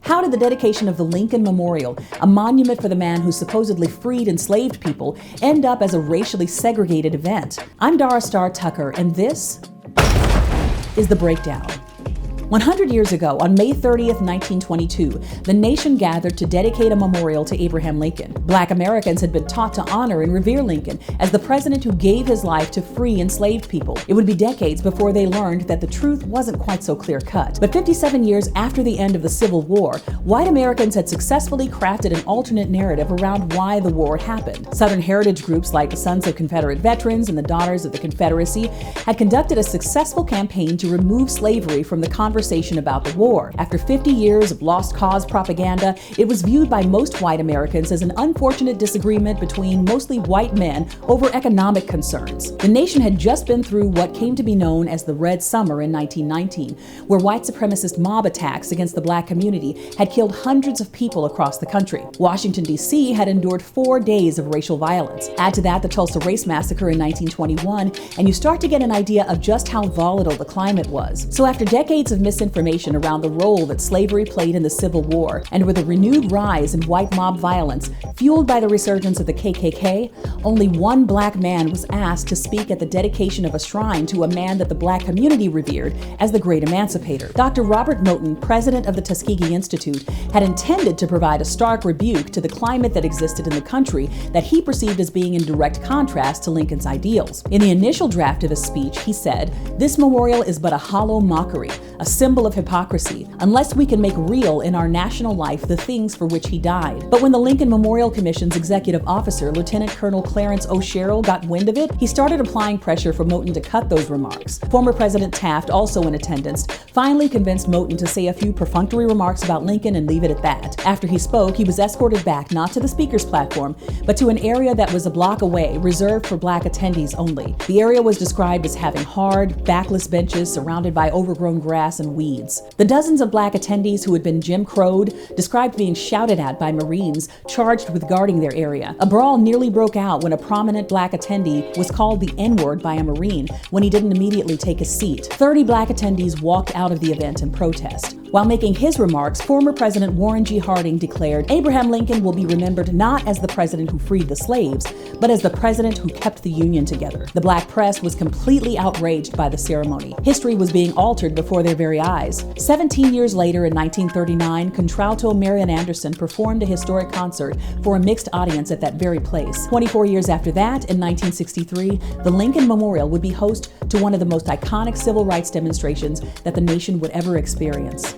How did the dedication of the Lincoln Memorial, a monument for the man who supposedly freed enslaved people, end up as a racially segregated event? I'm Dara Starr Tucker, and this is The Breakdown. 100 years ago, on May 30th, 1922, the nation gathered to dedicate a memorial to Abraham Lincoln. Black Americans had been taught to honor and revere Lincoln as the president who gave his life to free enslaved people. It would be decades before they learned that the truth wasn't quite so clear-cut. But 57 years after the end of the Civil War, white Americans had successfully crafted an alternate narrative around why the war happened. Southern heritage groups like the Sons of Confederate Veterans and the Daughters of the Confederacy had conducted a successful campaign to remove slavery from the conversation about the war. After 50 years of lost cause propaganda, it was viewed by most white Americans as an unfortunate disagreement between mostly white men over economic concerns. The nation had just been through what came to be known as the Red Summer in 1919, where white supremacist mob attacks against the black community had killed hundreds of people across the country. Washington, D.C. had endured 4 days of racial violence. Add to that the Tulsa Race Massacre in 1921, and you start to get an idea of just how volatile the climate was. So after decades of misinformation around the role that slavery played in the Civil War, and with a renewed rise in white mob violence fueled by the resurgence of the KKK, only one black man was asked to speak at the dedication of a shrine to a man that the black community revered as the great emancipator. Dr. Robert Moton, president of the Tuskegee Institute, had intended to provide a stark rebuke to the climate that existed in the country that he perceived as being in direct contrast to Lincoln's ideals. In the initial draft of his speech, he said, "This memorial is but a hollow mockery, a symbol of hypocrisy, unless we can make real in our national life the things for which he died." But when the Lincoln Memorial Commission's executive officer, Lieutenant Colonel Clarence O. Sherrill, got wind of it, he started applying pressure for Moton to cut those remarks. Former President Taft, also in attendance, finally convinced Moton to say a few perfunctory remarks about Lincoln and leave it at that. After he spoke, he was escorted back not to the speaker's platform, but to an area that was a block away, reserved for black attendees only. The area was described as having hard, backless benches surrounded by overgrown grass and weeds. The dozens of black attendees who had been Jim Crowed described being shouted at by Marines charged with guarding their area. A brawl nearly broke out when a prominent black attendee was called the N-word by a Marine when he didn't immediately take his seat. 30 black attendees walked out of the event in protest. While making his remarks, former President Warren G. Harding declared, "Abraham Lincoln will be remembered not as the president who freed the slaves, but as the president who kept the Union together." The black press was completely outraged by the ceremony. History was being altered before their very eyes. 17 years later, in 1939, contralto Marian Anderson performed a historic concert for a mixed audience at that very place. 24 years after that, in 1963, the Lincoln Memorial would be host to one of the most iconic civil rights demonstrations that the nation would ever experience.